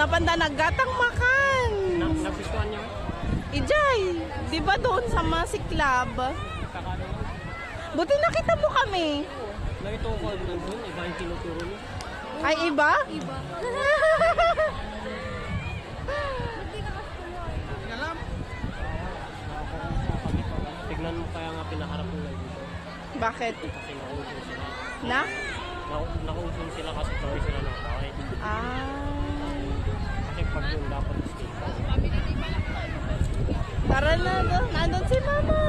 napanda naggatang makan. Nagustuhan niyo? Ijay, di ba doon sa Masik Club? Kakano? Buti nakita mo kami. Nakita ko doon, iba yung tinuturo niyo. Ay, iba? Iba. Tignan mo kaya nga pinaharap mo lang dito. Bakit? Kasi nauusun sila. Na? Nauusun sila kasi tawag sila ng kahit. Ah. Kasi pag yun dapat skate. Tara na doon. Nandun si Mama.